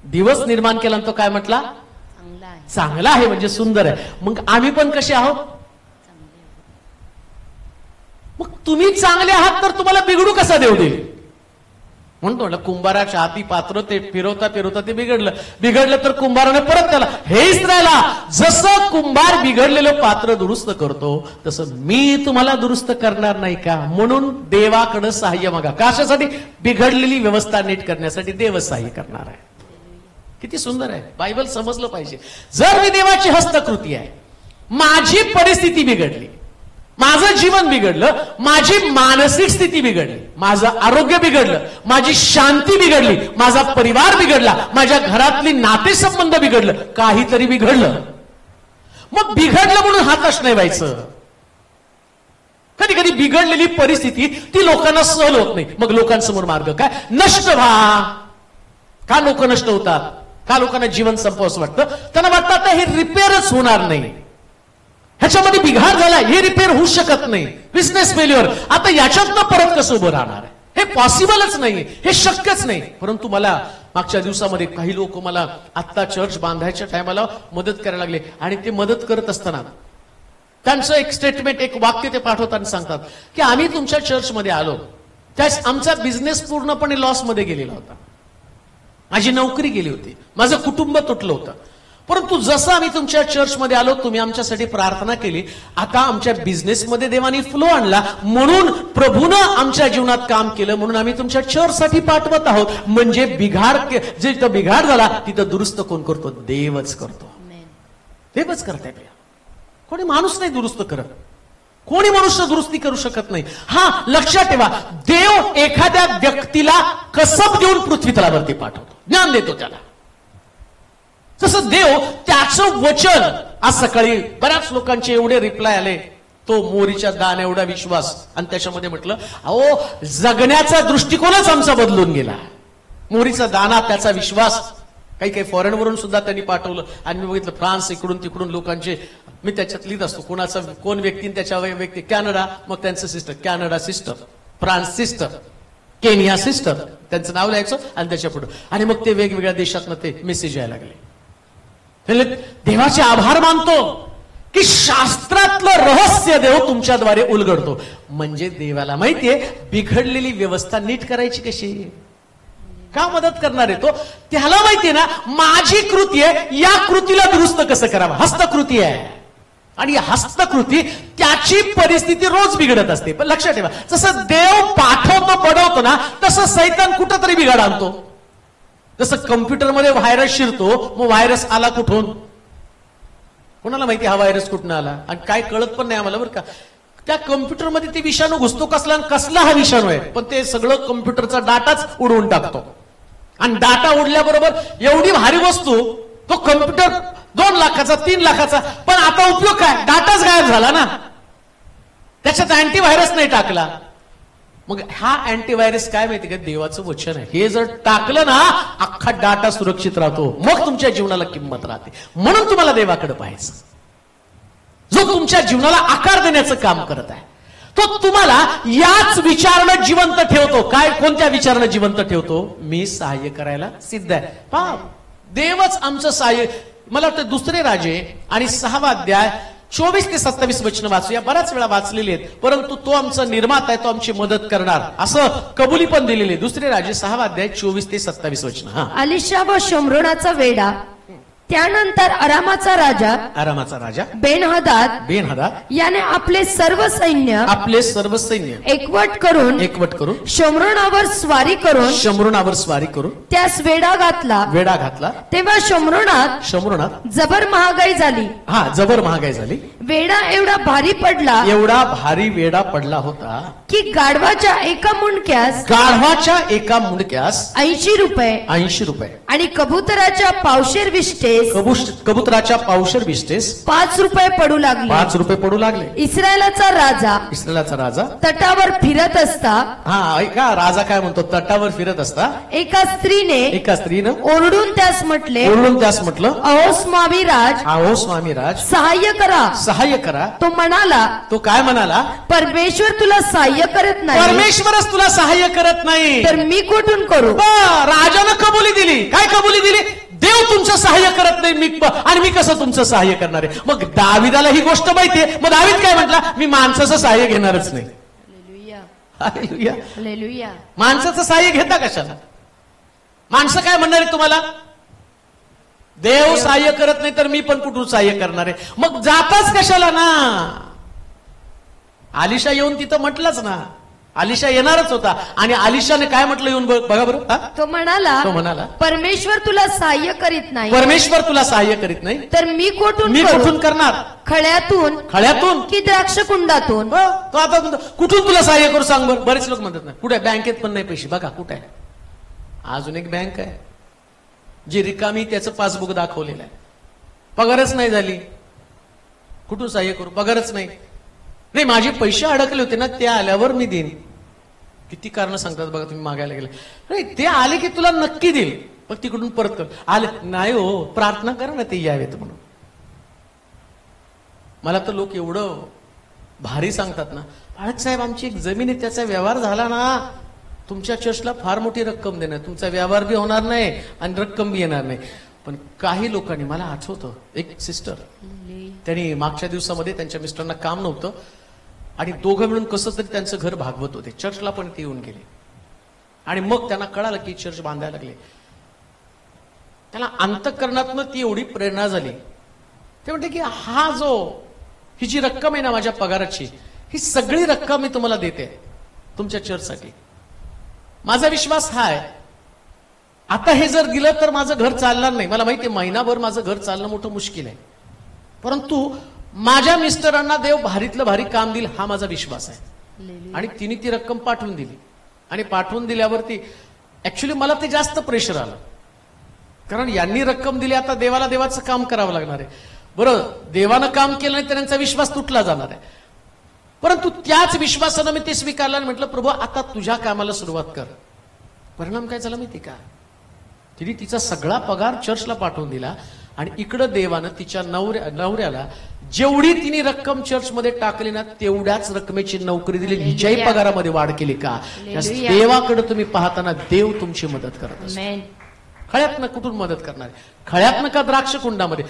दिवस निर्माण केला तो काय म्हटला? चांगला आहे म्हणजे सुंदर आहे. मग आम्ही पण कसे आहोत? मग तुम्ही चांगले आहात तर तुम्हाला बिघडू कसा देव देईल? म्हणतो ना, कुंभाराच्या हाती पात्र ते फिरवता फिरवता ते बिघडलं तर कुंभाराने परत त्याला, हे इस्रायला, जसं कुंभार बिघडलेलं पात्र दुरुस्त करतो तसं मी तुम्हाला दुरुस्त करणार नाही का? म्हणून देवाकडे सहाय्य मागा. कशासाठी? बिघडलेली व्यवस्था नीट करण्यासाठी देव सहाय्य करणार आहे. किती सुंदर आहे. बायबल समजलं पाहिजे. जर मी देवाची हस्तकृती आहे, माझी परिस्थिती बिघडली, माझं जीवन बिघडलं, माझी मानसिक स्थिती बिघडली, माझं आरोग्य बिघडलं, माझी शांती बिघडली, माझा परिवार बिघडला, माझ्या घरातली नातेसंबंध बिघडलं, काहीतरी बिघडलं, मग बिघडलं म्हणून हताश नाही व्हायचं. कधी कधी बिघडलेली परिस्थिती ती लोकांना सहन होत नाही. मग लोकांसमोर मार्ग काय? नष्ट व्हा. का लोक नष्ट होतात? का लोकांना जीवन संपवंसं वाटतं? त्यांना वाटतं आता हे रिपेअरच होणार नाही, ह्याच्यामध्ये बिघाड झाला, हे रिपेअर होऊ शकत नाही, बिझनेस फेल्युअर, आता याच्यातनं परत कसं उभं राहणार आहे? हे पॉसिबलच नाही, हे शक्यच नाही. परंतु मला मागच्या दिवसामध्ये काही लोक मला आत्ता चर्च बांधायच्या टायमाला मदत करायला लागले, आणि ते मदत करत असताना त्यांचं एक स्टेटमेंट, एक वाक्य ते पाठवतात आणि सांगतात की आम्ही तुमच्या चर्चमध्ये आलो त्यास आमचा बिझनेस पूर्णपणे लॉसमध्ये गेलेला होता, माझी नोकरी गेली होती, माझं कुटुंब तुटलं होतं, परंतु जसं आम्ही तुमच्या चर्चमध्ये आलो, तुम्ही आमच्यासाठी प्रार्थना केली, आता आमच्या बिझनेसमध्ये देवानी फ्लो आणला, म्हणून प्रभूनं आमच्या जीवनात काम केलं, म्हणून आम्ही तुमच्या चर्चसाठी पाठवत आहोत. म्हणजे जिथं बिघाड झाला तिथं दुरुस्त कोण करतो? देवच करतो. देवच करताय. कोणी माणूस नाही दुरुस्त करत, कोणी मनुष्य दुरुस्ती करू शकत नाही. हा लक्षात ठेवा, देव एखाद्या व्यक्तीला कसब देऊन पृथ्वी तलावरती पाठवतो, ज्ञान देतो त्याला. तसं देव त्याचं वचन, आज सकाळी बऱ्याच लोकांचे एवढे रिप्लाय आले, तो मोरीच्या दान एवढा विश्वास, आणि त्याच्यामध्ये म्हटलं अहो जगण्याचा दृष्टिकोनच आमचा बदलून गेला. मोरीचा दाना, त्याचा विश्वास. काही फॉरेन वरून सुद्धा त्यांनी पाठवलं, आणि मी बघितलं फ्रान्स, इकडून तिकडून लोकांचे, मी त्याच्यात लिहित असतो कोणाचा कोण व्यक्ती, त्याच्या व्यक्ती. कॅनडा, मग त्यांचं sister, Canada sister, France sister, Kenya sister, त्यांचं नाव लिहायचं आणि त्याच्या पुढे, आणि मग ते वेगवेगळ्या देशातनं ते मेसेज यायला लागले. देवाचे आभार मानतो की शास्त्रातलं रहस्य देव तुमच्याद्वारे उलगडतो. म्हणजे देवाला माहितीये बिघडलेली व्यवस्था नीट करायची कशी, का मदत करणार आहे तो, त्याला माहितीये ना माझी कृती आहे, या कृतीला दुरुस्त कसं करावं. हस्तकृती आहे, आणि हस्तकृती त्याची परिस्थिती रोज बिघडत असते. पण लक्षात ठेवा, जसं देव पाठवतो बडवतो ना, तसं सैतान कुठंतरी बिघाड आणतो. जसं कम्प्युटरमध्ये व्हायरस शिरतो, मग व्हायरस आला कुठून, कोणाला माहिती हा व्हायरस कुठून आला, आणि काय कळत पण नाही आम्हाला बरं का. त्या कम्प्युटरमध्ये ते विषाणू घुसतो कसला, कसला हा विषाणू आहे, पण ते सगळं कम्प्युटरचा डाटाच उडवून टाकतो. आणि डाटा उडल्याबरोबर एवढी भारी वस्तू, तो कम्प्युटर 2 लाखाचा 3 लाखाचा, पण आता उपयोग काय, डाटाच गायब झाला ना, त्याच्यात अँटीव्हायरस नाही टाकला. मग हा अँटीव्हायरस काय माहिती का, देवाचं वचन आहे. हे जर टाकलं ना, अख्खा डाटा सुरक्षित राहतो, मग तुमच्या जीवनाला किंमत राहते. म्हणून तुम्हाला देवाकडे पाहायचं, जो तुमच्या जीवनाला आकार देण्याचं काम करत आहे. तो तुम्हाला याच विचारानं जिवंत ठेवतो. काय, कोणत्या विचारानं जिवंत ठेवतो? मी सहाय्य करायला सिद्ध आहे. पहा, देवच आमचं सहाय्य. मला वाटतं 2 राजे आणि 6वा अध्याय 24 ते 27 वचन वाचूया. बऱ्याच वेळा वाचलेली आहेत, परंतु तो आमचा निर्माता आहे, तो आमची मदत करणार, असं कबुली पण दिलेली. 2 राजे 6वा अध्याय 24 ते 27 वचन. हा, अलिशा व शोम्रोनाचा वेडा, त्यानंतर आरामाचा राजा बेनहदाद याने आपले सर्व सैन्य एकवट करून शोम्रोनावर स्वारी करून त्यास वेढा घातला. तेव्हा शोम्रोनात जबर महागाई झाली. हा, जबर महागाई झाली. वेढा एवढा भारी वेढा पडला होता की गाढवाच्या एका मुंडक्यास 80 रुपये आणि कबुतराच्या पावशेर विष्टेस 5 रुपये पडू लागले. इस्रायलाचा राजा तटावर फिरत असता. हा, ऐका, राजा काय म्हणतो, तटावर फिरत असता एका स्त्रीने ओरडून त्यास म्हटलं, अहो स्वामी राज, सहाय्य करा. तो म्हणाला, तो काय म्हणाला, परमेश्वर तुला सहाय्य करत नाही. परमेश्वरच तुला सहाय्य करत नाही, तर मी कुठून करू. राजानं कबुली दिली. काय कबुली दिली? तुमचं सहाय्य करत नाही आणि मी कसं तुमचं सहाय्य करणार आहे? मग दाविदाला ही गोष्ट माहितीये, मग दावीद काय म्हटला, मी माणसाचं सहाय्य घेणारच नाही. हालेलुया. हालेलुया. माणसाचं सहाय्य घेता कशाला? माणसं काय म्हणणार आहे तुम्हाला? देव सहाय्य करत नाही तर मी पण कुठून सहाय्य करणार आहे? मग जाताच कशाला ना? आलिशा येऊन तिथं म्हटलंच ना, आलिशा येणारच होता आणि आलिशाने काय म्हटलं येऊन बघा बरं. तो म्हणाला परमेश्वर तुला सहाय्य करीत नाही. परमेश्वर तुला सहाय्य करीत नाही तर मी मी कुठून करणार? खळ्यातून की द्राक्ष कुंडातून? तो आता कुठून तुला सहाय्य करू सांग बरं. बरेच लोक म्हणतात ना, कुठे बँकेत पण नाही पैसे. बघा कुठे आहे, अजून एक बँक आहे जी रिकामी, त्याचं पासबुक दाखवलेलं आहे, पगारच नाही झाली, कुठून सहाय्य करू? पगारच नाही. नाही, माझे पैसे अडकले होते ना, ते आल्यावर मी देईन. किती कारण सांगतात बघा तुम्ही मागायला गेले. नाही, ते आले की तुला नक्की देईल, पण तिकडून परत कर. आले नाही हो, प्रार्थना करा ना ते यावेत म्हणून. मला तर लोक एवढं भारी सांगतात ना, बाळक साहेब आमची एक जमीन आहे, त्याचा व्यवहार झाला ना, तुमच्या चर्चला फार मोठी रक्कम देणार, तुमचा व्यवहार बी होणार नाही आणि रक्कम बी येणार नाही. पण काही लोकांनी, मला आठवतं एक सिस्टर, त्यांनी मागच्या दिवसामध्ये त्यांच्या मिस्टरांना काम नव्हतं आणि दोघं मिळून कसं तरी त्यांचं घर भागवत होते. चर्चला पण ते येऊन गेले आणि मग त्यांना कळालं की चर्च बांधायला लागले. त्याला अंतःकरणातनं ती एवढी प्रेरणा झाली, ते म्हणते की ही जी रक्कम आहे ना माझ्या पगाराची, ही सगळी रक्कम मी तुम्हाला देते तुमच्या चर्चसाठी. माझा विश्वास हा आहे, आता हे जर दिलं तर माझं घर चालणार नाही. मला माहिती आहे महिनाभर माझं घर चालणं मोठं मुश्किल आहे, परंतु माझ्या मिस्टरांना देव भारीतलं भारी काम देईल हा माझा विश्वास आहे. आणि तिने ती रक्कम पाठवून दिली आणि पाठवून दिल्यावरती ऍक्च्युली मला ते जास्त प्रेशर आलं, कारण यांनी रक्कम दिली, आता देवाला देवाचं काम करावं लागणार आहे. बरं, देवानं काम केलं नाही तर त्यांचा विश्वास तुटला जाणार आहे, परंतु त्याच विश्वासानं मी ते स्वीकारलं आणि म्हटलं प्रभू आता तुझ्या कामाला सुरुवात कर. परिणाम काय झाला माहिती का? तिने तिचा सगळा पगार चर्चला पाठवून दिला आणि इकडं देवानं तिच्या नवऱ्याला जेवढी तिने रक्कम चर्चमध्ये टाकली ना, तेवढ्याच रकमेची नोकरी दिली. हिच्याही पगारामध्ये वाढ केली का? देवाकडे तुम्ही पाहताना देव तुमची मदत करत असतो. खळ्यातनं कुठून मदत करणार? खळ्यातनं का द्राक्ष कुंडामध्ये?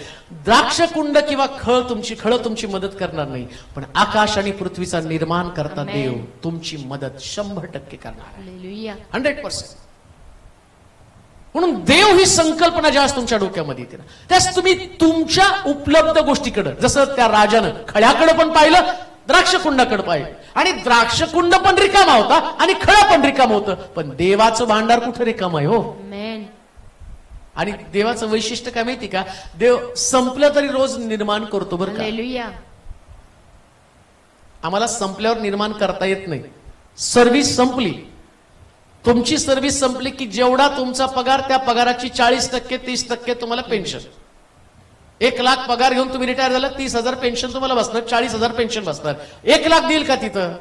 द्राक्ष कुंड किंवा खळ तुमची मदत करणार नाही, पण आकाश आणि पृथ्वीचा निर्माण करता देव तुमची मदत 100% करणार, 100%. म्हणून देव ही संकल्पना ज्यावेळेस तुमच्या डोक्यामध्ये येते ना, त्यास तुम्ही तुमच्या उपलब्ध गोष्टीकडे, जसं त्या राजानं खळ्याकडे पण पाहिलं, द्राक्ष कुंडाकडे पाहिलं, आणि द्राक्ष कुंड पण रिकामा होता आणि खळा पण रिकाम होतं, पण देवाचं भांडार कुठं रिकाम आहे हो. आणि देवाचं वैशिष्ट्य काय माहिती का? देव संपलं तरी रोज निर्माण करतो बरं का. आम्हाला संपल्यावर निर्माण करता येत नाही. सर्व्हिस संपली, तुमची सर्व्हिस संपली की जेवढा तुमचा पगार, त्या पगाराची 40% 30% तुम्हाला पेन्शन. 1 लाख पगार घेऊन तुम्ही रिटायर झाला, 30,000 पेन्शन तुम्हाला बसणार, 40,000 पेन्शन बसणार. 1 लाख देईल का तिथं?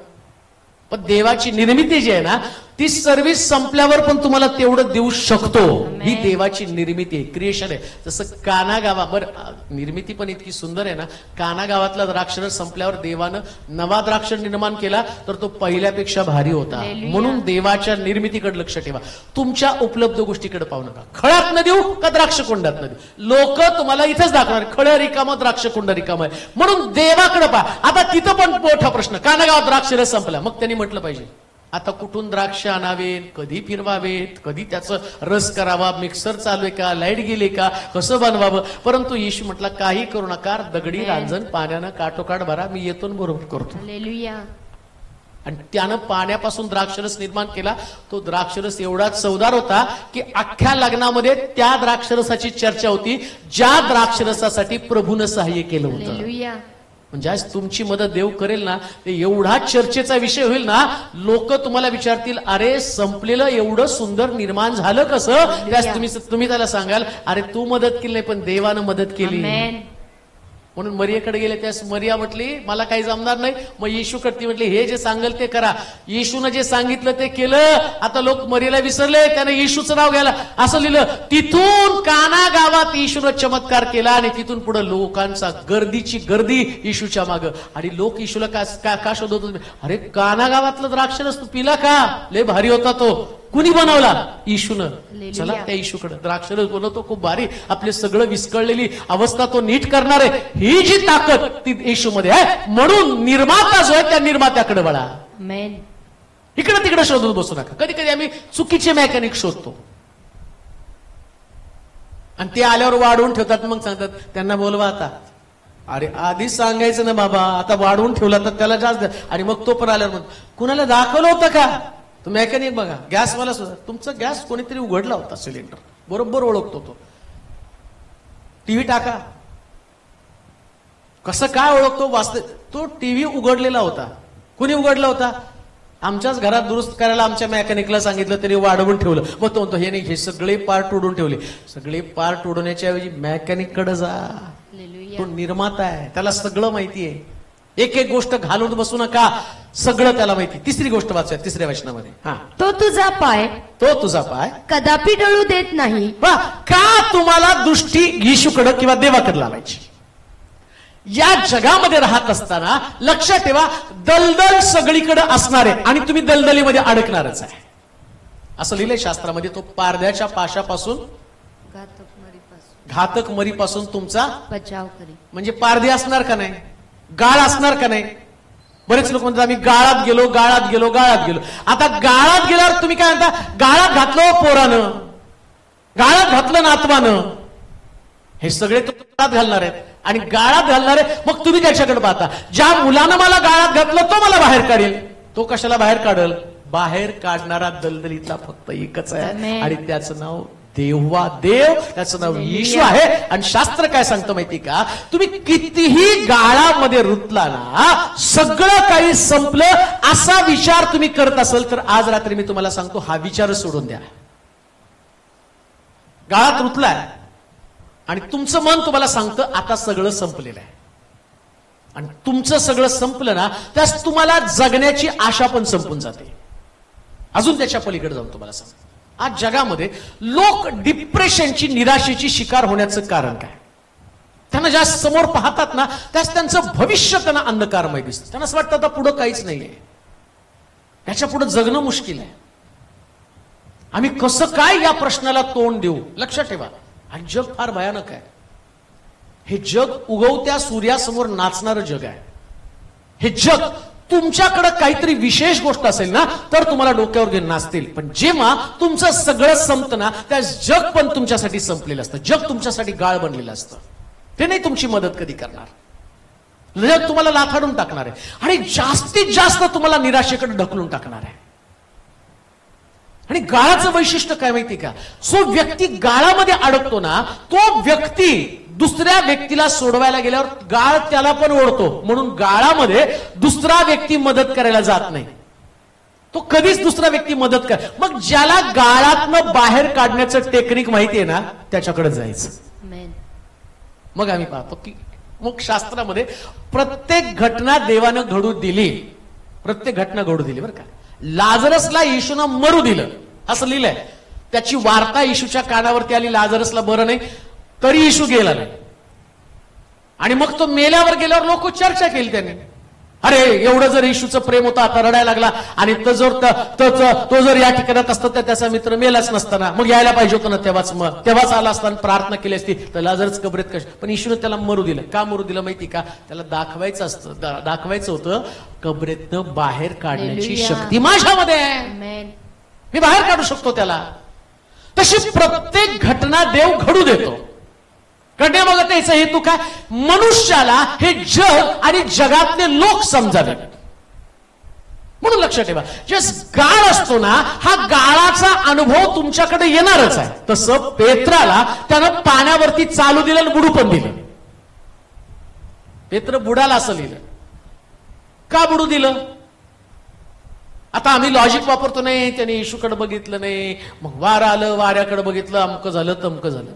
पण देवाची निर्मिती जी आहे ना, ती सर्व्हिस संपल्यावर पण तुम्हाला तेवढं देऊ शकतो. ही देवाची निर्मिती आहे, क्रिएशन आहे. जसं काना गावा, बरं निर्मिती पण इतकी सुंदर आहे ना, काना गावातला द्राक्षरस संपल्यावर देवानं नवा द्राक्ष निर्माण केला तर तो पहिल्यापेक्षा भारी होता. म्हणून देवाच्या निर्मितीकडे लक्ष ठेवा, तुमच्या उपलब्ध गोष्टीकडे पाहू नका. खळ्यात न देऊ का द्राक्ष कुंडात न देऊ, लोक तुम्हाला इथंच दाखवणार खळं रिकामं, द्राक्ष कुंड रिकामं आहे. म्हणून देवाकडे पहा. आता तिथं पण मोठा प्रश्न, काना गावात द्राक्षरस संपला, मग त्यांनी म्हटलं पाहिजे आता कुठून द्राक्ष आणावेत, कधी फिरवावेत, कधी त्याचं रस करावा, मिक्सर चालू आहे का, लाईट गेले का, कसं बनवावं. परंतु येशू म्हटला काही करू नका, दगडी रांजण पाण्यानं काठोकाठ भरा, मी येतो बरोबर करतो. आणि त्यानं पाण्यापासून द्राक्षरस निर्माण केला. तो द्राक्षरस एवढा चवदार होता की अख्ख्या लग्नामध्ये त्या द्राक्षरसाची चर्चा होती, ज्या द्राक्षरसासाठी प्रभूनं सहाय्य केलं होतं. म्हणजे आज तुमची मदत देव करेल ना, ते एवढा चर्चेचा विषय होईल ना, लोक तुम्हाला विचारतील अरे संपलेलं एवढं सुंदर निर्माण झालं कसं? त्यास तुम्ही त्याला सांगाल अरे तू मदत केली नाही, पण देवानं मदत केली. म्हणून मरियाकडे गेले, त्यास मरिया म्हटली मला काही जमणार नाही. मग येशूकडे ती म्हटली हे जे सांगेल ते करा. येशूनं जे सांगितलं ते केलं. आता लोक मरियाला विसरले, त्याने येशूचं नाव घ्यायला असं लिहिलं. तिथून काना गावात येशूनं चमत्कार केला आणि तिथून पुढे लोकांचा गर्दीची गर्दी येशूच्या मागं. आणि लोक येशूला का शोधत होते, अरे काना गावातलं द्राक्षरस तू पिला का, लय भारी होता तो. कुणी बनवला? येशूनं. हालेलुया. चला त्या येशूकडे. द्राक्षरस बनवतो खूप भारी, आपले सगळं विस्कळलेली अवस्था तो नीट करणार आहे, ही जी ताकद ती येशूमध्ये आहे. म्हणून निर्माता जो आहे त्या निर्मात्याकडे वळा. आमेन. इकडे तिकडे शोधून बसू नका. कधी कधी आम्ही चुकीचे मेकॅनिक शोधतो आणि ते आल्यावर वाढवून ठेवतात, मग सांगतात त्यांना बोलवा आता. अरे आधीच सांगायचं ना बाबा, आता वाढवून ठेवला तर त्याला जास्त द्या. आणि मग तो पण आल्यावर म्हणतो कुणाला दाखवलं होतं का? तो मेकॅनिक बघा, गॅसवाला सुद्धा तुमचा गॅस कोणीतरी उघडला होता, सिलेंडर बरोबर ओळखतो तो. टीव्ही टाका, कसं काय ओळखतो? वास्तव तो टीव्ही उघडलेला होता. कुणी उघडला होता? आमच्याच घरात दुरुस्त करायला आमच्या मेकॅनिकला सांगितलं, तरी वाढवून ठेवलं. मग तो म्हणतो हे नाही, हे सगळे पार्ट उडून ठेवले. सगळे पार्ट उडवण्याच्या ऐवजी मेकॅनिक कडे जा. हालेलुया. तो निर्माता आहे, त्याला सगळं माहिती आहे. एक एक गोष्ट घालून बसू नका, सगळं त्याला माहिती. तिसरी गोष्ट वाचूया तिसऱ्या वचनामध्ये. हा, तो तुझा पाय तो तुझा पाय कदापि डळू देत नाही. वा, का तुम्हाला दृष्टी येशूकडे किंवा देवाकडे लावायची? या जगामध्ये राहत असताना लक्षात ठेवा, दलदल सगळीकडे असणार आहे आणि तुम्ही दलदलीमध्ये अडकणारच आहे. असं लिहिलंय शास्त्रामध्ये. तो पारध्याच्या पाशापासून, घातक मरीपासून तुमचा बचाव करी. म्हणजे पारधी असणार का नाही? गाळ असणार का नाही? बरेच लोक म्हणतात आम्ही गाळात गेलो, गाळात गेलो, गाळात गेलो. आता गाळात गेल्यावर तुम्ही काय म्हणता? गाळात घातलं पोरानं, गाळात घातलं नातवानं, हे सगळे तो गाळात घालणार आहेत. आणि गाळात घालणारे मग तुम्ही त्याच्याकडे पाहता. ज्या मुलानं मला गाळात घातलं तो मला बाहेर काढेल. तो कशाला बाहेर काढेल? बाहेर काढणारा दलदलीतला फक्त एकच आहे आमेन. आणि त्याचं नाव देवा देव, त्याचं नाव येशू आहे. आणि शास्त्र काय सांगतं माहिती का? तुम्ही कितीही गाळामध्ये रुतला ना, सगळं काही संपलं असा विचार तुम्ही करत असाल तर आज रात्री मी तुम्हाला सांगतो, हा विचारच सोडून द्या. गाळात रुतलाय आणि तुमचं मन तुम्हाला सांगतं आता सगळं संपलेलं आहे. आणि तुमचं सगळं संपलं ना, त्यास तुम्हाला जगण्याची आशा पण संपून जाते. अजून त्याच्या पलीकडे जाऊन तुम्हाला सांगतो, आज जगामध्ये लोक डिप्रेशनची, निराशेची शिकार होण्याचं कारण काय? त्यांना ज्या समोर पाहतात ना, त्यास त्यांचं भविष्य त्यांना अंधकारमय दिसतं. त्यांना असं वाटतं आता पुढं काहीच नाहीये, त्याच्या पुढे जगणं मुश्किल आहे. आम्ही कसं काय या प्रश्नाला तोंड देऊ? लक्षात ठेवा, आणि जग फार भयानक आहे. हे जग उगवत्या सूर्यासमोर नाचणारं जग आहे. हे जग तुमच्याकडे काहीतरी विशेष गोष्ट असेल ना तर तुम्हाला डोक्यावर घेऊन नाचतील, पण जेव्हा तुमचं सगळं संपतं ना, त्या जग पण तुमच्यासाठी संपलेलं असतं. जग तुमच्यासाठी गाळ बनलेलं असतं. ते नाही तुमची मदत कधी करणार. जग तुम्हाला लाथाडून टाकणार आहे आणि जास्तीत जास्त तुम्हाला निराशेकडे ढकलून टाकणार आहे. आणि गाळाचं वैशिष्ट्य काय माहिती का? जो व्यक्ती गाळामध्ये अडकतो ना, तो व्यक्ती दुसऱ्या व्यक्तीला सोडवायला गेल्यावर गाळ त्याला पण ओढतो. म्हणून गाळामध्ये दुसरा व्यक्ती मदत करायला जात नाही. तो कधीच दुसरा व्यक्ती मदत कर. मग ज्याला गाळातनं बाहेर काढण्याचं टेक्निक माहितीये ना, त्याच्याकडे जायचं. आमेन. मग आम्ही पाहतो की मग शास्त्रामध्ये प्रत्येक घटना देवानं घडू दिली. प्रत्येक घटना घडू दिली बरं का. लाजरसला येशूनं मरू दिलं असं लिहिलंय. त्याची वार्ता येशूच्या कानावरती आली, लाजरसला बरं नाही, तरी येशू गेला नाही. आणि मग तो मेल्यावर गेल्यावर लोक चर्चा केली त्याने, अरे एवढं जर येशूचं प्रेम होतं, आता रडायला लागला. आणि तो जर या ठिकाणात असता तर त्याचा मित्र मेलाच नसताना, मग यायला पाहिजे होतं ना तेव्हाच आला असताना, प्रार्थना केली असती तर लाजरस कबरेत कशी. पण येशूने त्याला मरू दिलं. का मरू दिलं माहिती का? त्याला दाखवायचं होतं कबरेतनं बाहेर काढण्याची हालेलुया. शक्ती माझ्यामध्ये आहे, आमेन. मी बाहेर काढू शकतो त्याला. तशी प्रत्येक घटना देव घडू देतो. घडण्यामागे त्याचा हेतू काय? मनुष्याला हे जग आणि जगातले लोक समजावे. म्हणून लक्षात ठेवा, जे गाळ असतो ना, हा गाळाचा अनुभव तुमच्याकडे येणारच आहे. तसं पेत्राला त्यानं पाण्यावरती चालू दिलं आणि बुडू पण दिलं. पेत्र बुडाला असं लिहिलं. का बुडू दिलं? आता आम्ही लॉजिक वापरतो, नाही त्याने येशूकडे बघितलं नाही, मग वारं आलं, वाऱ्याकडे बघितलं, अमकं झालं तमकं झालं.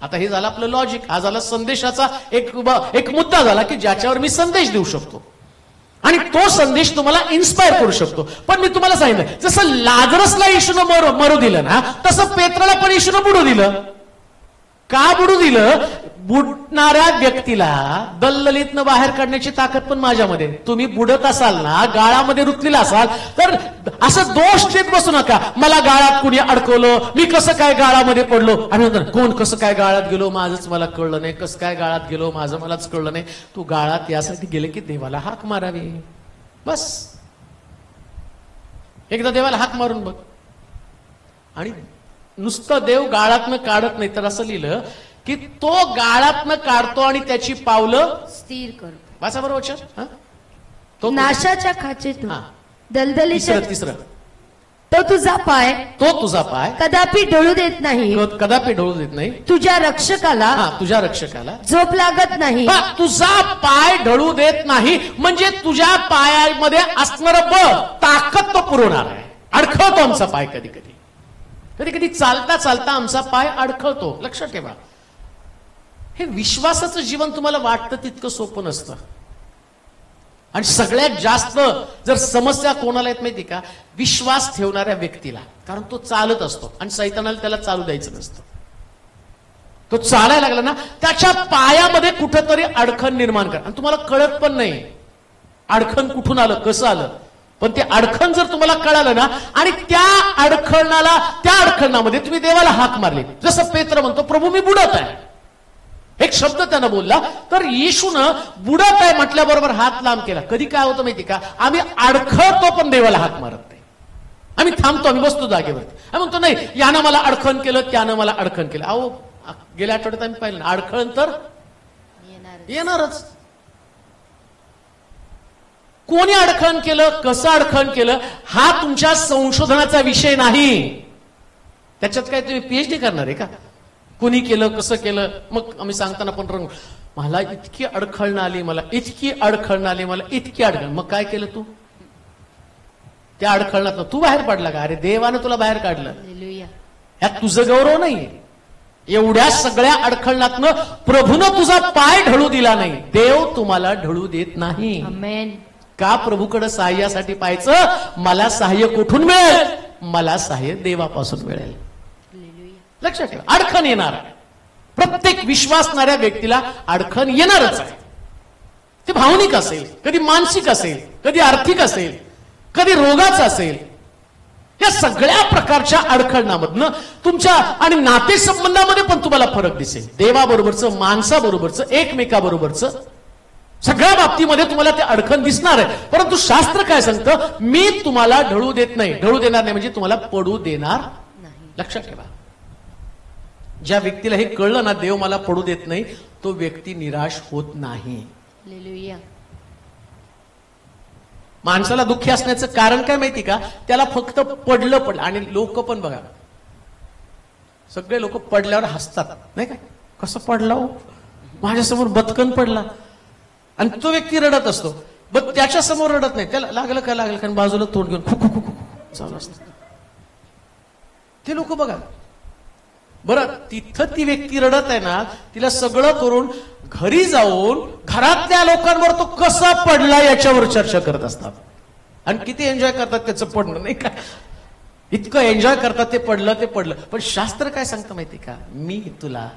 आता हे झालं आपलं लॉजिक. हा झाला संदेशाचा एक मुद्दा झाला की ज्याच्यावर मी संदेश देऊ शकतो आणि तो संदेश तुम्हाला इन्स्पायर करू शकतो. पण मी तुम्हाला सांगितलं, जसं लाजरसला येशूनं मरू दिलं ना, तसं पेत्राला पण येशूनं बुडू दिलं. का बुडू दिलं? बुडणाऱ्या व्यक्तीला दलदलीतनं बाहेर काढण्याची ताकद पण माझ्यामध्ये. तुम्ही बुडत असाल ना, गाळामध्ये रुतलेला असाल तर असं दोष देत बसू नका. मला गाळात कुणी अडकवलं, मी कसं काय गाळामध्ये पडलो. आणि नंतर कोण कसं काय गाळात गेलो, माझंच मला कळलं नाही, कसं काय गाळात गेलो, माझं मलाच कळलं नाही. तू गाळात यासाठी गेले की देवाला हाक मारावी. बस एकदा देवाला हाक मारून बघ. आणि नुसतं देव गाळातनं काढत नाही, तर असं लिहिलं की तो गाळातनं काढतो आणि त्याची पावलं स्थिर करतो. वाचा बरोबर वचन. हा? तो नाशाच्या खाचेतून हा. दलदलीच्या तिसरं तो तुझा पाय कदापि ढळू देत नाही, कदापि ढळू देत नाही. तुझ्या रक्षकाला तुझ्या रक्षकाला झोप लागत नाही. तुझा पाय ढळू देत नाही म्हणजे तुझ्या पायामध्ये असणार बळ, ताकद तो पुरवणार आहे. अडखळतो आमचा पाय कधी कधी, कधी कधी चालता चालता आमचा पाय अडखळतो. लक्षात ठेवा, हे विश्वासाचं जीवन तुम्हाला वाटतं तितकं सोपं नसतं. आणि सगळ्यात जास्त जर समस्या कोणाला येत माहिती का, विश्वास ठेवणाऱ्या व्यक्तीला. कारण तो चालत असतो आणि सैतानाला त्याला चालू द्यायचं नसतं. तो चालायला लागला ना, त्याच्या पायामध्ये कुठेतरी अडखण निर्माण कर. आणि तुम्हाला कळत पण नाही अडखण कुठून आलं, कसं आलं. पण ते अडखण जर तुम्हाला कळालं ना, आणि त्या अडखणामध्ये तुम्ही देवाला हाक मारली. जसं पेत्र म्हणतो, प्रभू मी बुडत आहे. एक शब्द त्यानं बोलला, तर येशूनं बुडत आहे म्हटल्याबरोबर हात लांब केला. कधी काय होतं माहिती का, आम्ही अडखळतो पण देवाला हाक मारत नाही. आम्ही थांबतो, आम्ही बसतो जागेवरती. आम्ही म्हणतो नाही, यानं मला अडखण केलं, त्यानं मला अडखण केलं. अहो, गेल्या आठवड्यात आम्ही पाहिलं, अडखण तर येणारच. कोणी अडखण केलं, कसं अडखण केलं, हा तुमच्या संशोधनाचा विषय नाही. त्याच्यात काय तुम्ही पीएचडी करणार आहे का, कुणी केलं, कसं केलं. मग आम्ही सांगताना पण रंग, मला इतकी अडखळण आली, मला इतकी अडखळण आली, मला इतकी अडखळ. मग काय केलं तू त्या अडखळणात? तू बाहेर पडला का? अरे देवानं तुला बाहेर काढलं. यात तुझं गौरव नाही. एवढ्या सगळ्या अडखळणातनं प्रभूनं तुझा पाय ढळू दिला नाही. देव तुम्हाला ढळू देत नाही. का? प्रभूकडे सहाय्यासाठी पाहायचं, मला सहाय्य कुठून मिळेल? मला सहाय्य देवापासून मिळेल. लक्षात ठेवा, अडखण येणार आहे. प्रत्येक विश्वासणाऱ्या व्यक्तीला अडखण येणारच आहे. ते भावनिक असेल, कधी मानसिक असेल, कधी आर्थिक असेल, कधी रोगाचं असेल. या सगळ्या प्रकारच्या अडखळणामधनं तुमच्या आणि नातेसंबंधामध्ये पण तुम्हाला फरक दिसेल. देवाबरोबरचं, माणसाबरोबरचं, एकमेकाबरोबरचं सगळ्या बाबतीमध्ये तुम्हाला ते अडखण दिसणार आहे. परंतु शास्त्र काय सांगतं, मी तुम्हाला ढळू देत नाही. ढळू देणार नाही म्हणजे तुम्हाला पडू देणार नाही. लक्षात ठेवा, ज्या व्यक्तीला हे कळलं ना, देव मला पडू देत नाही, तो व्यक्ती निराश होत नाही. माणसाला दुःखी असण्याचं कारण काय माहिती का, त्याला फक्त पडलं. आणि लोक पण बघा, सगळे लोक पडल्यावर हसतात, नाही का, कसं पडला हो, माझ्यासमोर बदकन पडला. आणि तो व्यक्ती रडत असतो, बट त्याच्या समोर रडत नाही. त्याला लागलं का, लागलं कारण बाजूला तोंड घेऊन खु खु खु चालू असत. ते लोक बघा बरं, तिथं ती व्यक्ती रडत आहे ना, तिला सगळं करून घरी जाऊन घरातल्या लोकांवर तो कसा पडला याच्यावर चर्चा करत असतात. आणि किती एन्जॉय करतात त्याचं पडणं, नाही का, इतकं एन्जॉय करतात. ते पडलं. पण शास्त्र काय सांगतं माहिती का, मी तुला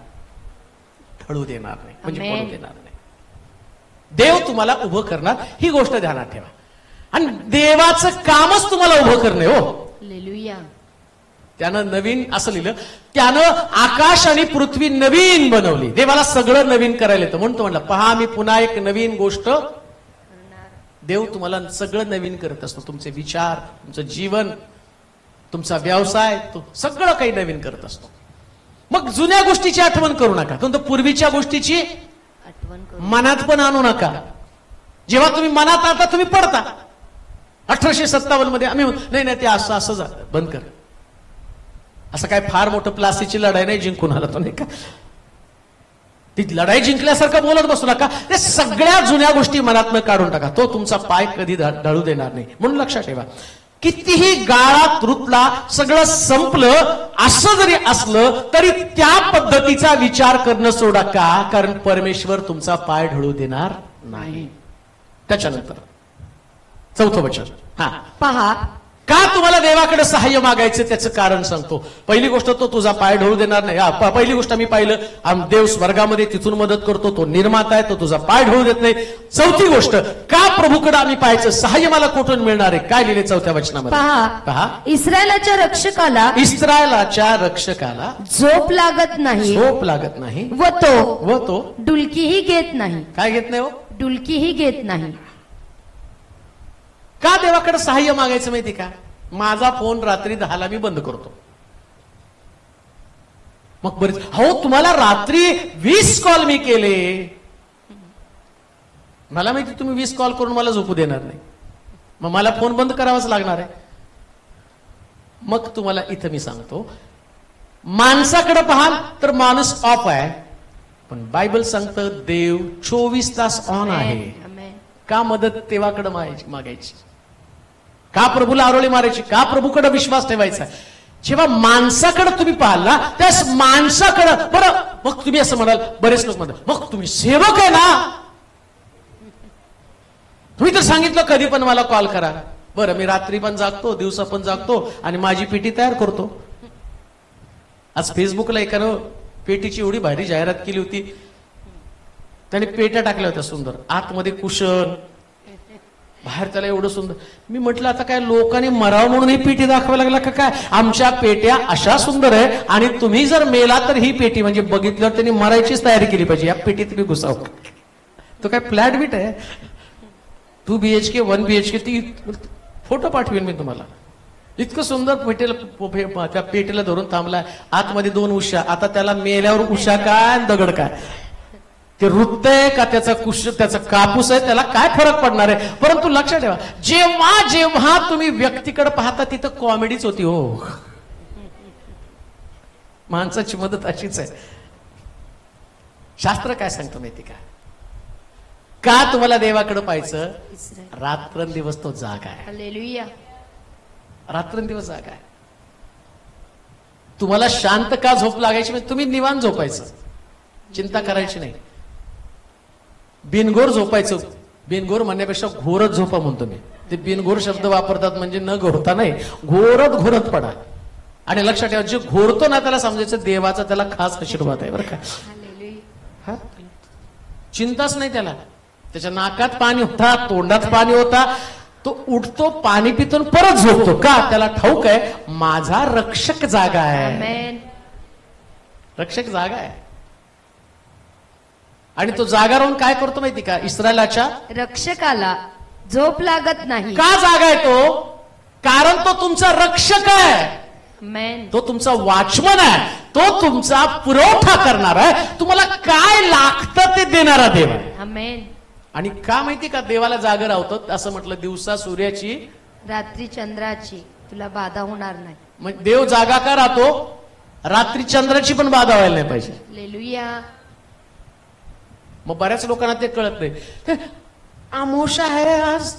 ढळू देणार नाही, म्हणजे पडू देणार नाही. देव तुम्हाला उभं करणार, ही गोष्ट ध्यानात ठेवा. आणि देवाचं कामच तुम्हाला उभं करणे. हो, त्यानं नवीन असं लिहिलं, त्यानं आकाश आणि पृथ्वी नवीन बनवली. देवाला सगळं नवीन करायला येतं. म्हणतो म्हणलं, पहा मी पुन्हा एक नवीन गोष्ट. देव तुम्हाला सगळं नवीन करत असतो. तुमचे विचार, तुमचं जीवन, तुमचा व्यवसाय, सगळं काही नवीन करत असतो. मग जुन्या गोष्टीची आठवण करू नका, पण पूर्वीच्या गोष्टीची मनात पण आणू नका. जेव्हा तुम्ही मनात आणता तुम्ही पडता. 1857 मध्ये आम्ही नाही ते असं झालं, बंद कर. असं काय फार मोठं प्लास्टिकची लढाई नाही, जिंकून आला तो, नाही का. ती लढाई जिंकल्यासारखं बोलत बसू नका. ते सगळ्या जुन्या गोष्टी मनातनं काढून टाका. तो तुमचा पाय कधी ढळू देणार नाही. म्हणून लक्षात ठेवा, कितीही गाळात रुतला, सगळं संपलं असं जरी असलं तरी त्या पद्धतीचा विचार करणं सोडा. का? कारण परमेश्वर तुमचा पाय ढळू देणार नाही. त्याच्यानंतर 4थं वचन, पहा का तुम्हाला देवाकडे सहाय्य मागायचं त्याचं कारण सांगतो. पहिली गोष्ट, तो तुझा पाय ढवळू देणार नाही. पहिली गोष्ट मी पाहिलं, देव स्वर्गामध्ये तिथून मदत करतो, तो निर्माता आहे, तो तुझा पाय ढवळू देत नाही. चौथी गोष्ट, का प्रभूकडे आम्ही पाहायचं, सहाय्य मला कुठून मिळणार आहे, काय लिहिले 4थ्या वचनामध्ये पहा, इस्रायलाच्या रक्षकाला झोप लागत नाही व तो डुलकीही घेत नाही. काय घेत नाही हो? डुलकीही घेत नाही. का देवाकडे सहाय्य मागायचं माहिती का? माझा फोन रात्री 10ला मी बंद करतो. मग बरेच, हो तुम्हाला रात्री 20 कॉल मी केले, मला माहिती तुम्ही 20 कॉल करून मला झोपू देणार नाही, मग मला फोन बंद करावाच लागणार आहे. मग तुम्हाला इथं मी सांगतो, माणसाकडे पाहाल तर माणूस ऑफ आहे, पण बायबल सांगतं देव 24 तास ऑन आहे. का मदत देवाकडे मागायची, का प्रभूला आरोळी मारायची, का प्रभूकडे विश्वास ठेवायचा? जेव्हा माणसाकडे तुम्ही पाहाल ना, त्यास माणसाकडे, बरं मग तुम्ही असं म्हणाल, बरेच लोक म्हणतात मग तुम्ही सेवक आहे ना, तुम्ही तर सांगितलं कधी पण मला कॉल करा. बरं, मी रात्री पण जागतो, दिवसा पण जागतो आणि माझी पेटी तयार करतो. आज फेसबुकला एकानं पेटीची एवढी भारी जाहिरात केली होती, त्याने पेट्या टाकल्या होत्या सुंदर, आतमध्ये कुशन, बाहेर त्याला एवढं सुंदर. मी म्हटलं आता काय लोकांनी मराव म्हणून ही पेटी दाखवायला लागला का काय? आमच्या पेट्या अशा सुंदर आहे आणि तुम्ही जर मेला तर ही पेटी, म्हणजे बघितल्यावर त्यांनी मरायचीच तयारी केली पाहिजे, या पेटीत तुम्ही घुसाव. तो काय फ्लॅट बीट आहे, 2 BHK 1 BHK, ती फोटो पाठवेन मी तुम्हाला. इतकं सुंदर पेटेला, त्या पेटीला धरून थांबलाय, आतमध्ये 2 उशा. आता त्याला मेल्यावर उशा काय दगड काय, ते वृत्त आहे का त्याचा कापूस आहे, त्याला काय फरक पडणार आहे? परंतु लक्षात ठेवा, जेव्हा जेव्हा तुम्ही व्यक्तीकडे पाहता तिथं कॉमेडीच होती हो. माणसाची मदत अशीच आहे. शास्त्र काय सांगतो माहिती का तुम्हाला देवाकडे पाहायचं? रात्रंदिवस तो जागा आहे. हालेलुया. रात्रंदिवस जागा आहे. तुम्हाला शांत का झोप लागायची? म्हणजे तुम्ही निवांत झोपायचं, चिंता करायची नाही. बिनघोर झोपायचं. बिनघोर म्हणण्यापेक्षा घोरत झोपा म्हणतो मी. ते बिनघोर शब्द वापरतात म्हणजे न घोरता नाही, घोरत पडा. आणि लक्षात ठेवा, जे घोरतो ना त्याला समजायचं देवाचा त्याला खास आशीर्वाद आहे बरं का. चिंताच नाही त्याला. त्याच्या नाकात पाणी होता, तोंडात पाणी होता, तो उठतो, पाणी पितो, परत झोपतो. का? त्याला ठाऊक आहे माझा रक्षक जागा आहे. रक्षक जागा आहे. आणि तो जागा राहून काय करतो माहिती का? इस्रायलाच्या रक्षकाला झोप लागत नाही. का जागा आहे तो? कारण तो तुमचा रक्षक आहे. तो तुमचा वॉचमन आहे. तो तुमचा पुरवठा करणार आहे. तुम्हाला काय लागतं ते देणारा देव आहे. आणि का माहिती का देवाला जागा राहतं? असं म्हटलं, दिवसा सूर्याची रात्री चंद्राची तुला बाधा होणार नाही. म्हणजे देव जागा का राहतो? रात्री चंद्राची पण बाधा व्हायला नाही पाहिजे. हालेलुया. मग बऱ्याच लोकांना ते कळत नाही. अमावस्या आहे आज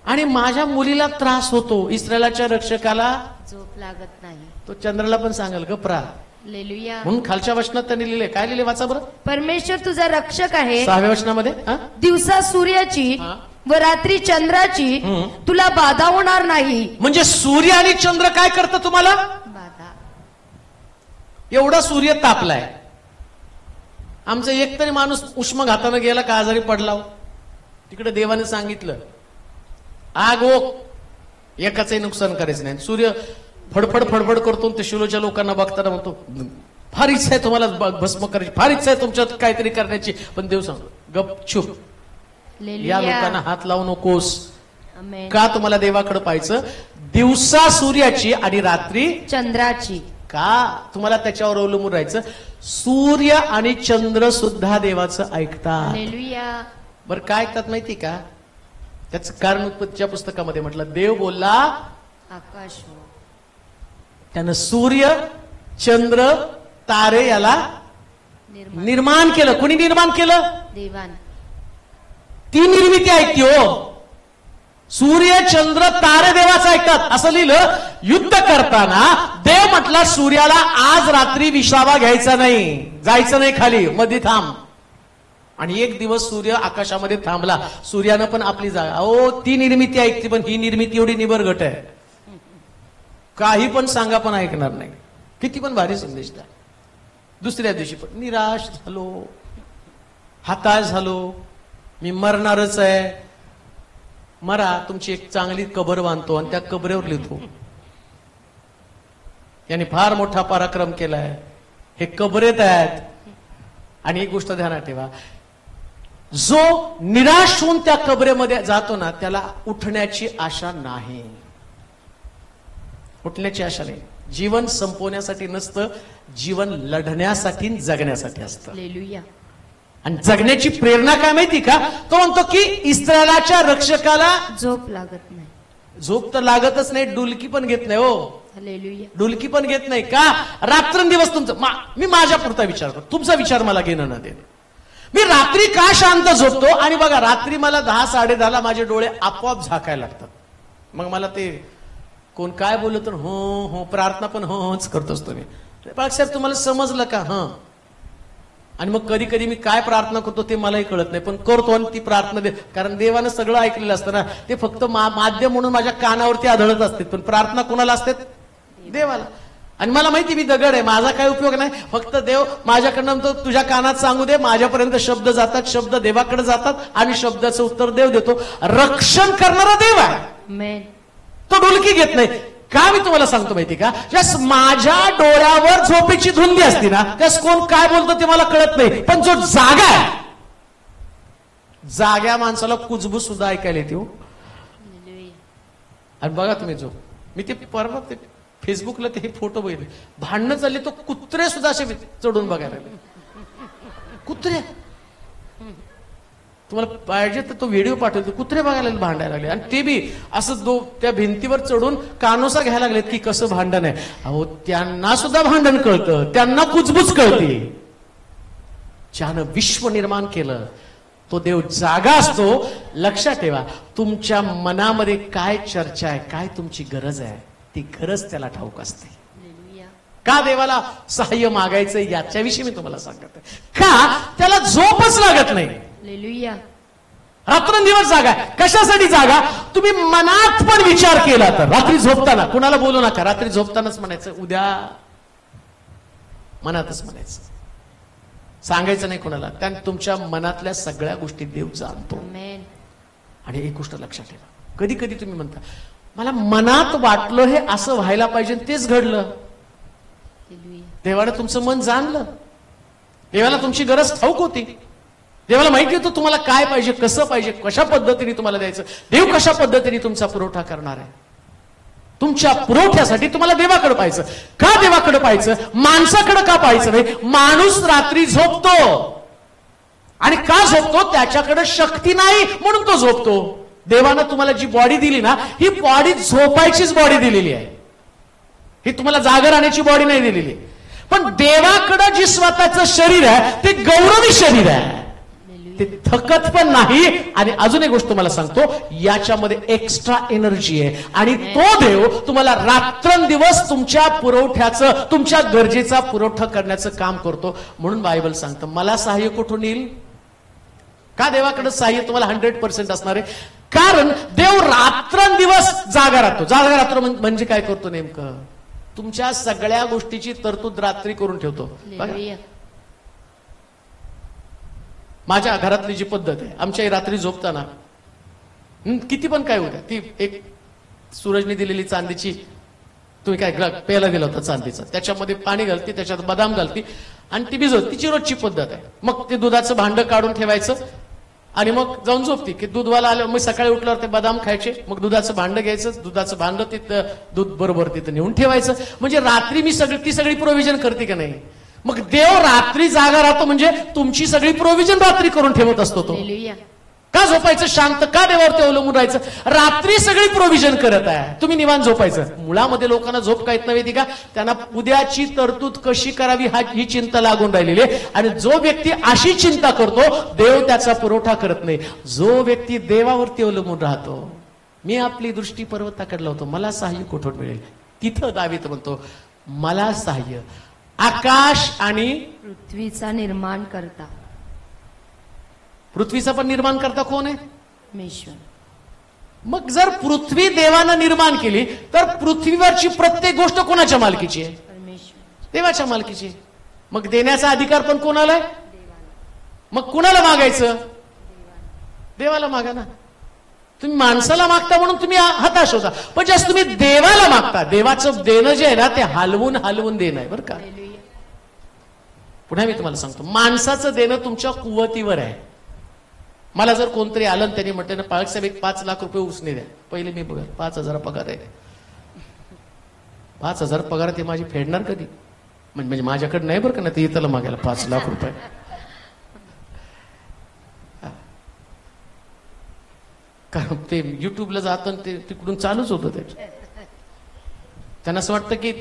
आणि माझ्या मुलीला त्रास होतो. इस्रायलाच्या रक्षकाला झोप लागत नाही. तो चंद्राला पण सांगाल गप्रा. हालेलुया. म्हणून खालच्या वचनात त्यांनी लिहिले, काय लिहिले वाचा बरं. परमेश्वर तुझा रक्षक आहे. 6व्या वचनामध्ये दिवसा सूर्याची व रात्री चंद्राची तुला बाधा होणार नाही. म्हणजे सूर्य आणि चंद्र काय करतं तुम्हाला? बाधा. एवढा सूर्य तापलाय. आमचा एक तरी माणूस उष्माघातानं गेला का आजारी पडला. तिकडे देवाने सांगितलं आग ओक, एकाचंही नुकसान करायचं नाही. सूर्य फडफड करतो. ते शिलोच्या लोकांना बघताना म्हणतो फार इच्छा आहे तुम्हाला भस्म करायची, फार इच्छा आहे तुमच्यात काहीतरी करण्याची, पण देव सांगतो गपचूप, या लोकांना हात लावू नकोस. का तुम्हाला देवाकडे पाहायचं? दिवसा सूर्याची आणि रात्री चंद्राची. का तुम्हाला त्याच्यावर अवलंबून राहायचं? सूर्य आणि चंद्र सुद्धा देवाचं ऐकतात. हालेलुया. बरं काय ऐकतात माहिती का? त्याचं कारण उत्पत्तीच्या पुस्तकामध्ये म्हटलं, देव बोलला आकाश हो. त्यानं सूर्य, चंद्र, तारे याला निर्माण केलं. कोणी निर्माण केलं? देवान. ती निर्मिती ऐकते हो. सूर्य, चंद्र, तारे देवाचं ऐकतात. असं लिहिलं. युद्ध करताना देव म्हटला सूर्याला आज रात्री विसावा घ्यायचा नाही, जायचं नाही खाली, मध्ये थांब. आणि एक दिवस सूर्य आकाशामध्ये थांबला, सूर्यानं पण आपली जागा, अहो ती निर्मिती ऐकते, पण ही निर्मिती एवढी निबरगट आहे, काही पण सांगा पण ऐकणार नाही, किती पण भारी संदेश द्या. दुसऱ्या दिवशी पण निराश झालो, हताश झालो, मी मरणारच आहे. मरा, तुमची एक चांगली कबर बांधतो आणि त्या कबरेवर लिहितो, यांनी फार मोठा पराक्रम केलाय, हे कबरेत आहेत. आणि एक गोष्ट ध्यानात ठेवा, जो निराश होऊन त्या कबरेमध्ये जातो ना, त्याला उठण्याची आशा नाही, उठण्याची आशा नाही. जीवन संपवण्यासाठी नसतं, जीवन लढण्यासाठी जगण्यासाठी असतं. हालेलुया. आणि जगण्याची प्रेरणा काय माहिती का? तो म्हणतो की इस्रायलाच्या रक्षकाला झोप लागत नाही. झोप तर लागतच नाही, डुलकी पण घेत नाही हो, हालेलुया. डुलकी पण घेत नाही का? रात्रंदिवस तुमचं मी माझ्या पुरता विचार करतो, तुमचा विचार मला घेणं न देणं. मी रात्री का शांत झोपतो? आणि बघा, रात्री मला 10, 10:30 माझे डोळे आपोआप झाकायला लागतात. मग मला ते कोण काय बोललं तर हो हो, प्रार्थना पण हो होच करत असतो मी. साहेब तुम्हाला समजलं का? हं. आणि मग कधी कधी मी काय प्रार्थना करतो ते मलाही कळत नाही, पण करतो आणि ती प्रार्थना कारण देवानं सगळं ऐकलेलं असतं ना, ते फक्त माध्यम म्हणून माझ्या कानावरती आढळत असते, पण प्रार्थना कोणाला असते? देवाला. आणि मला माहिती मी दगड आहे, माझा काय उपयोग नाही, फक्त देव माझ्याकडनं तो तुझ्या कानात सांगू दे, माझ्यापर्यंत शब्द जातात, शब्द देवाकडे जातात आणि शब्दाचं उत्तर देव देतो. रक्षण करणारा देव आहे, आमेन. तो डुलकी घेत नाही. का मी तुम्हाला सांगतो माहिती का? जस माझ्या डोळ्यावर झोपेची धुंदी असती ना, त्यास कोण काय बोलतो ते मला कळत नाही, पण जो जागा आहे, जाग्या माणसाला कुजबूज सुद्धा ऐकायला येते हो. आणि बघा तुम्ही जो मी ते परवा ते फेसबुकला ते फोटो बघितले, भांडणं चालले, तो कुत्रे सुद्धा असे चढून बघायला लागले. कुत्रे, तुम्हाला पाहिजे तर तो व्हिडिओ पाठवतो, कुत्रे बघायला भांडायला लागले. आणि ते बी असं त्या भिंतीवर चढून कानोसा घ्यायला लागलेत की कसं भांडण आहे. अहो त्यांना सुद्धा भांडण कळतं, त्यांना कुजबूज कळते. ज्यानं विश्व निर्माण केलं तो देव जागा असतो. लक्षात ठेवा, तुमच्या मनामध्ये काय चर्चा आहे, काय तुमची गरज आहे, ती गरज त्याला ठाऊक असते. का देवाला सहाय्य मागायचं याच्याविषयी मी तुम्हाला सांगत आहे. का त्याला झोपच लागत नाही, हालेलुया. रात्रंदिवस जागा. कशासाठी जागा? तुम्ही मनात पण विचार केला तर रात्री झोपताना कुणाला बोलू नका, रात्री झोपतानाच म्हणायचं उद्या, मनातच म्हणायचं, सांगायचं नाही कोणाला. त्या तुमच्या मनातल्या सगळ्या गोष्टी देव जाणतो. आमेन. आणि एक गोष्ट लक्षात ठेवा, कधी कधी तुम्ही म्हणता मला मनात वाटलं हे असं व्हायला पाहिजे, तेच घडलं. हालेलुया. देवाने तुमचं मन जाणलं, देवाला तुमची गरज ठाऊक होती, देवाला माहिती होतं तुम्हाला काय पाहिजे, कसं पाहिजे, कशा पद्धतीने तुम्हाला द्यायचं, देव कशा पद्धतीने तुमचा पुरवठा करणार आहे. तुमच्या पुरवठ्यासाठी तुम्हाला देवाकडे पाहायचं. का देवाकडे पाहायचं? माणसाकडे का पाहायचं नाही? माणूस रात्री झोपतो, आणि का झोपतो? त्याच्याकडे शक्ती नाही म्हणून तो झोपतो. देवानं तुम्हाला जी बॉडी दिली ना, ही बॉडी झोपायचीच बॉडी दिलेली आहे, ही तुम्हाला जागा राहण्याची बॉडी नाही दिलेली. पण देवाकडे जी स्वतःचं शरीर आहे ते गौरवी शरीर आहे, ते थकत पण नाही. आणि अजून एक गोष्ट तुम्हाला सांगतो, याच्यामध्ये एक्स्ट्रा एनर्जी आहे, आणि तो देव तुम्हाला रात्रंदिवस तुमच्या पुरवठ्याचं, तुमच्या गरजेचा पुरवठा करण्याचं काम करतो. म्हणून बायबल सांगतं मला सहाय्य कुठून येईल? का देवाकडे सहाय्य तुम्हाला 100% असणार आहे? कारण देव रात्रंदिवस जागा राहतो. जागा राहतो म्हणजे काय करतो नेमकं? तुमच्या सगळ्या गोष्टीची तरतूद रात्री करून ठेवतो. हालेलुया. माझ्या घरातली जी पद्धत आहे, आमच्या रात्री झोपताना किती पण काय होत्या, ती एक सूरजने दिलेली चांदीची, तुम्ही काय प्यायला दिला होता चांदीचा, त्याच्यामध्ये पाणी घालती, त्याच्यात बदाम घालती आणि ती भिजवत, तिची रोजची पद्धत आहे. मग ते दुधाचं भांड काढून ठेवायचं आणि मग जाऊन झोपती की दूधवाला आलं, मग सकाळी उठल्यावर ते बदाम खायचे, मग दुधाचं भांड घ्यायचं, दुधाचं भांड तिथं दूध बरोबर तिथं नेऊन ठेवायचं. म्हणजे रात्री मी ती सगळी प्रोव्हिजन करते का नाही? मग देव रात्री जागा राहतो म्हणजे तुमची सगळी प्रोव्हिजन रात्री करून ठेवत असतो तो. हालेलुया. का झोपायचं शांत? का देवावरती अवलंबून राहायचं? रात्री सगळी प्रोव्हिजन करत आहे, तुम्ही निवांत झोपायचं. मुळामध्ये लोकांना झोप का येत नाही का? त्यांना उद्याची तरतूद कशी करावी ही चिंता लागून राहिलेली आहे. आणि जो व्यक्ती अशी चिंता करतो, देव त्याचा पुरवठा करत नाही. जो व्यक्ती देवावरती अवलंबून राहतो, मी आपली दृष्टी पर्वताकडे लावतो, मला सहाय्य कुठून मिळेल? तिथं दावीद म्हणतो मला सहाय्य आकाश आणि पृथ्वीचा निर्माण करता. पृथ्वीचा पण निर्माण करता कोण आहे? परमेश्वर. मग जर पृथ्वी देवानं निर्माण केली तर पृथ्वीवरची प्रत्येक गोष्ट कोणाच्या मालकीची आहे? परमेश्वर. देवाच्या मालकीची आहे. मग देण्याचा अधिकार पण कोणाला आहे? मग कुणाला मागायचं? देवाला मागा ना. तुम्ही माणसाला मागता म्हणून तुम्ही हताश होता, पण जास्त तुम्ही देवाला मागता. देवाचं देणं जे आहे ना ते हलवून हलवून देणं आहे बरं का. पुन्हा मी तुम्हाला सांगतो, माणसाचं देणं तुमच्या कुवतीवर आहे. मला जर कोणतरी आलं आणि त्यांनी म्हटलं ना, पालक साहेब एक 5 लाख रुपये उसने द्या, पहिले मी बघा 5,000 पगार आहे, 5,000 पगार ते माझी फेडणार कधी? म्हणजे माझ्याकडे नाही बरं का, ना ते इथलं मागायला 5 लाख रुपये. कारण ते युट्यूबला जातं ते तिकडून चालूच होतं ते. त्यांना असं वाटतं की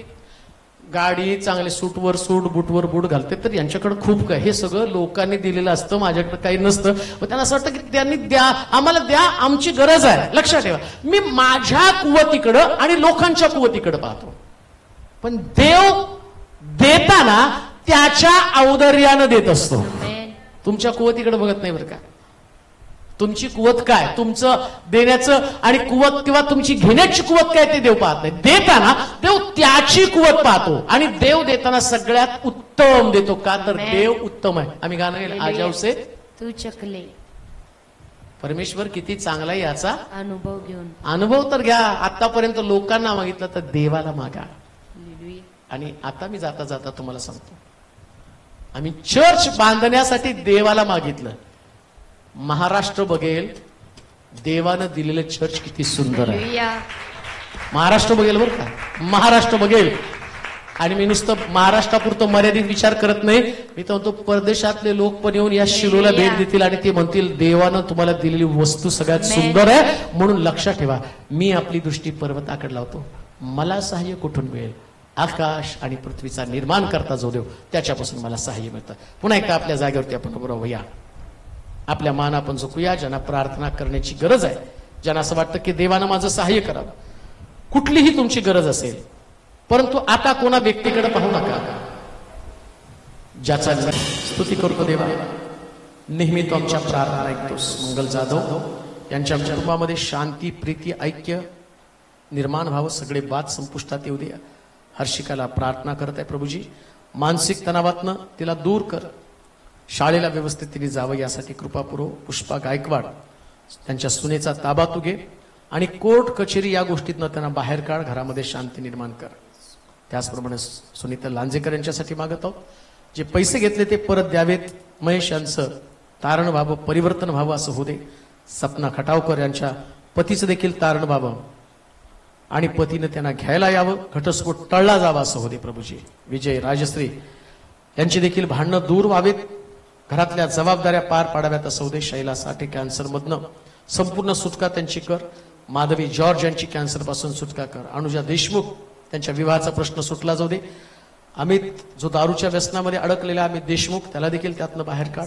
गाडी चांगले सूटवर सूट बुटवर बूट घालते तर यांच्याकडे खूप काय, हे सगळं लोकांनी दिलेलं असतं, माझ्याकडे काही नसतं. मग त्यांना असं वाटतं की त्यांनी द्या, आम्हाला द्या, आमची गरज आहे. लक्षात ठेवा, मी माझ्या कुवतीकडं आणि लोकांच्या कुवतीकडे पाहतो, पण देव देताना त्याच्या औदार्यानं देत असतो. तुमच्या कुवतीकडे बघत नाही बरं का. तुमची कुवत काय, तुमचं देण्याचं आणि कुवत किंवा तुमची घेण्याची कुवत काय ते देव पाहत नाही. देताना देव त्याची कुवत पाहतो आणि देव देताना सगळ्यात उत्तम देतो. का तर देव उत्तम आहे. आम्ही गाणं गेलं, आजावसे तू चकले. परमेश्वर किती चांगला आहे याचा अनुभव घेऊन. अनुभव तर घ्या. आतापर्यंत लोकांना मागितलं तर देवाला मागा. आणि आता मी जाता जाता तुम्हाला सांगतो, आम्ही चर्च बांधण्यासाठी देवाला मागितलं. महाराष्ट्र बघेल देवानं दिलेलं चर्च किती सुंदर आहे. महाराष्ट्र बघेल बरं का, महाराष्ट्र बघेल. आणि मी नुसतं महाराष्ट्रापुरतं मर्यादित विचार करत नाही, मी तर म्हणतो परदेशातले लोक पण येऊन या शिलोला भेट देतील आणि ते म्हणतील देवानं तुम्हाला दिलेली वस्तू सगळ्यात सुंदर आहे. म्हणून लक्षात ठेवा, मी आपली दृष्टी पर्वताकडे लावतो. मला सहाय्य कुठून मिळेल? आकाश आणि पृथ्वीचा निर्माण करता जो देव, त्याच्यापासून मला सहाय्य मिळतं. पुन्हा एकदा आपल्या जागेवरती आपण उभं राहू या. आपल्या मान आपण झोपूया. ज्यांना प्रार्थना करण्याची गरज आहे, ज्यांना असं वाटतं की देवानं माझं सहाय्य करावं, कुठलीही तुमची गरज असेल, परंतु आता कोणा व्यक्तीकडे पाहू नका. ज्याचा स्तुती करतो देवा, नेहमी तो आमच्या प्रार्थना ऐकतोस. मंगल जाधव यांच्या कुटुंबामध्ये शांती, प्रीती, ऐक्य निर्माण व्हावं, सगळे वाद संपुष्टात येऊ द्या. हर्षिकाला प्रार्थना करत आहे प्रभूजी, मानसिक तणावातनं तिला दूर कर, शाळेला व्यवस्थित तिने जावं यासाठी कृपा पुरव. पुष्पा गायकवाड त्यांच्या सुनेचा ताबा तू घे आणि कोर्ट कचेरी या गोष्टीतनं त्यांना बाहेर काढ, घरामध्ये शांती निर्माण कर. त्याचप्रमाणे सुनीता लांजेकर यांच्यासाठी मागत आहोत, जे पैसे घेतले ते परत द्यावेत. महेश यांचं तारण व्हावं, परिवर्तन व्हावं असं होऊ दे. सपना खटावकर यांच्या पतीचं देखील तारण व्हावं आणि पतीनं त्यांना घ्यायला यावं, घटस्फोट टळला जावा असं होते प्रभूजी. विजय राजश्री यांची देखील भांडणं दूर व्हावेत, घरातल्या जबाबदाऱ्या पार पाडाव्यात असं होते. शैला साठे कॅन्सरमधनं संपूर्ण सुटका त्यांची कर. माधवी जॉर्ज यांची कॅन्सरपासून सुटका कर. अनुजा देशमुख त्यांच्या विवाहाचा प्रश्न सुटला जाऊ दे. अमित जो दारूच्या व्यसनामध्ये अडकलेला अमित देशमुख, त्याला देखील त्यातनं बाहेर काढ.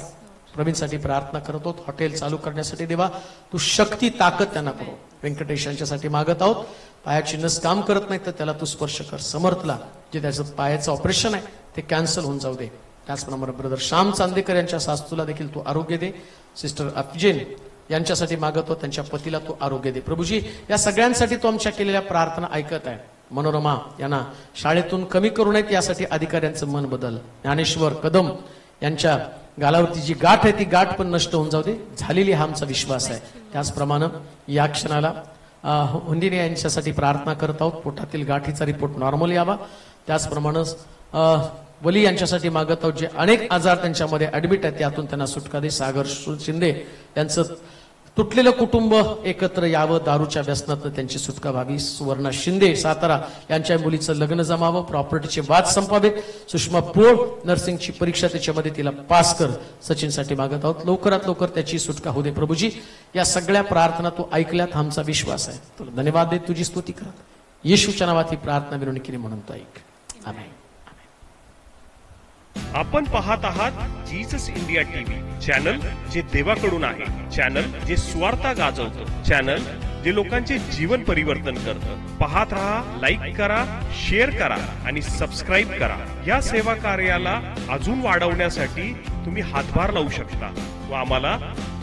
प्रवीणसाठी प्रार्थना करत आहोत, हॉटेल चालू करण्यासाठी देवा तू शक्ती ताकद त्यांना पुरव. व्यंकटेश यांच्यासाठी मागत आहोत, पायाची नस काम करत नाही तर त्याला तू स्पर्श कर. समर्थला जे त्याचं पायाचं ऑपरेशन आहे ते कॅन्सल होऊन जाऊ दे. त्याचप्रमाणे ब्रदर श्याम चांदेकर यांच्या सासूला देखील तू आरोग्य दे. सिस्टर अफजेन यांच्यासाठी मागतो, त्यांच्या पतीला तू आरोग्य दे. प्रभूजी या सगळ्यांसाठी तू आमच्या केलेल्या प्रार्थना ऐकत आहे. मनोरमा यांना शाळेतून कमी करू नयेत यासाठी अधिकाऱ्यांचं मन बदल. ज्ञानेश्वर कदम यांच्या गालावरती जी गाठ आहे ती गाठ पण नष्ट होऊन जाऊ दे, झालेली हा आमचा विश्वास आहे. त्याचप्रमाणे या क्षणाला हुंदिने यांच्यासाठी प्रार्थना करत आहोत, पोटातील गाठीचा रिपोर्ट नॉर्मल यावा. त्याचप्रमाणे वली यांच्यासाठी मागत आहोत, जे अनेक आजार त्यांच्यामध्ये ऍडमिट आहेत त्यातून त्यांना सुटका दे. सागर शिंदे यांचं तुटलेलं कुटुंब एकत्र यावं, दारूच्या व्यसनातनं त्यांची सुटका व्हावी. सुवर्णा शिंदे सातारा यांच्या मुलीचं लग्न जमावं, प्रॉपर्टीचे वाद संपावेत. सुषमा पोळ नर्सिंगची परीक्षा त्याच्यामध्ये तिला पास कर. सचिनसाठी मागत आहोत, लवकरात लवकर त्याची सुटका होऊ दे. प्रभूजी या सगळ्या प्रार्थना तू ऐकल्यात, आमचा विश्वास आहे. तुला धन्यवाद देत तुझी स्तुती करत येशूच्या नावात ही प्रार्थना विनवणी म्हणून तो ऐक. आमेन. आपण पाहत आहात जीसस इंडिया टीव्ही चॅनल, जे देवाकडून आहे, चॅनल जे स्वार्थ गाजवतं, चॅनल जे लोकांचे जीवन परिवर्तन करतं. पाहत रहा, लाईक करा, शेअर करा आणि सबस्क्राईब करा. या सेवा कार्याला अजून वाढवण्यासाठी तुम्ही हातभार लावू शकता व आम्हाला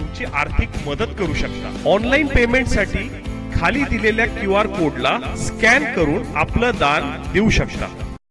तुमची आर्थिक मदत करू शकता. ऑनलाईन पेमेंटसाठी खाली दिलेल्या QR कोडला स्कॅन करून आपलं दान देऊ शकता.